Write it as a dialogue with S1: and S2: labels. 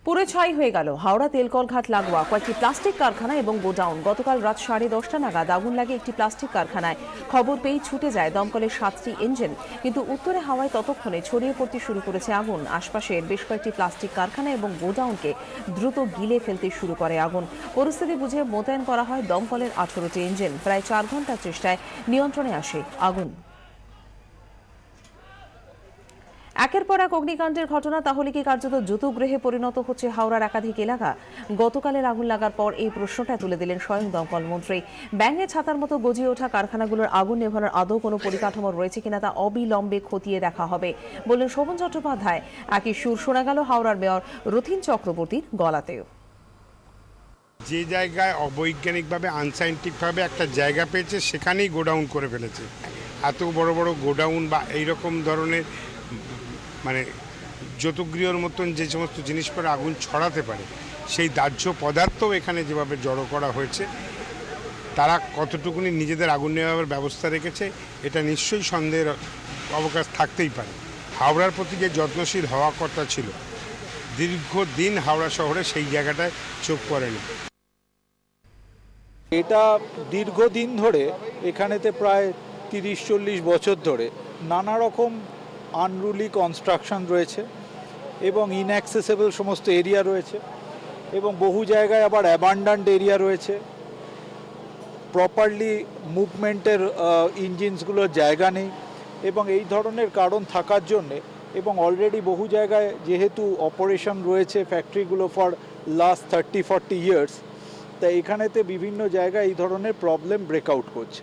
S1: পুরে ছাই হয়ে গেল হাওড়া তেলকলঘাট লাগোয়া কয়েকটি প্লাস্টিক কারখানা এবং গোডাউন। গতকাল রাত 10:30 নাগাদ আগুন লাগে একটি প্লাস্টিক কারখানায়। খবর পেয়ে ছুটে যায় দমকলের 7টি ইঞ্জিন, কিন্তু উত্তরে হাওয়ায় ততক্ষণে ছড়িয়ে পড়তে শুরু করেছে আগুন। আশপাশের বেশ কয়েকটি প্লাস্টিক কারখানা এবং গোডাউনকে দ্রুত গিলে ফেলতে শুরু করে আগুন। পরিস্থিতি বুঝে মোতায়েন করা হয় দমকলের 18টি ইঞ্জিন। প্রায় 4 ঘন্টার চেষ্টায় নিয়ন্ত্রণে আসে আগুন। একের পর এক অগ্নিকাণ্ডের ঘটনা, তাহলে কি কার্যত যুতগৃহে পরিণত হচ্ছে হাওড়ার একাধিক এলাকা? গতকালের আগুন লাগার পর এই প্রশ্নটা তুলে দিলেন স্বয়ং দমকল মন্ত্রী। ব্যাঙে ছাতার মতো গজিয়ে ওঠা কারখানাগুলোর আগুন নেভানোর আদৌ কোনো পরিকাঠামো রয়েছে কিনা তা অবিলম্বে খতিয়ে দেখা হবে বললেন শোভন চট্টোপাধ্যায়। একই সুর শোনা গেল হাওড়ার মেয়র রথীন চক্রবর্তীর গলাতেও।
S2: যে জায়গায় অবৈজ্ঞানিকভাবে আনসাইন্টিফিকভাবে একটা জায়গা পেয়েছে সেখানেই গোডাউন করে ফেলেছে। এত বড় বড় গোডাউন বা এইরকম ধরনের মানে যৌতুগৃহর মতন যে সমস্ত জিনিস পরে আগুন ছড়াতে পারে সেই দাহ্য পদার্থও এখানে যেভাবে জড়ো করা হয়েছে, তারা কতটুকুনি নিজেদের আগুন নেওয়ার ব্যবস্থা রেখেছে এটা নিশ্চয়ই সন্দেহের অবকাশ থাকতেই পারে। হাওড়ার প্রতি যে যত্নশীল হওয়া কথা ছিল, দীর্ঘদিন হাওড়া শহরে সেই জায়গাটায় চোখ পড়েনি।
S3: এটা দীর্ঘদিন ধরে এখানেতে প্রায় 30-40 বছর ধরে নানা রকম আনরুলি কনস্ট্রাকশন রয়েছে এবং ইনঅ্যাক্সেসেবল সমস্ত এরিয়া রয়েছে এবং বহু জায়গায় আবার অ্যাবান্ডান্ট এরিয়া রয়েছে। প্রপারলি মুভমেন্টের ইঞ্জিনসগুলোর জায়গা নেই এবং এই ধরনের কারণ থাকার জন্যে এবং অলরেডি বহু জায়গায় যেহেতু অপারেশন রয়েছে ফ্যাক্টরিগুলো ফর লাস্ট 30-40 ইয়ার্স, তাই এখানেতে বিভিন্ন জায়গায় এই ধরনের প্রবলেম ব্রেকআউট করছে।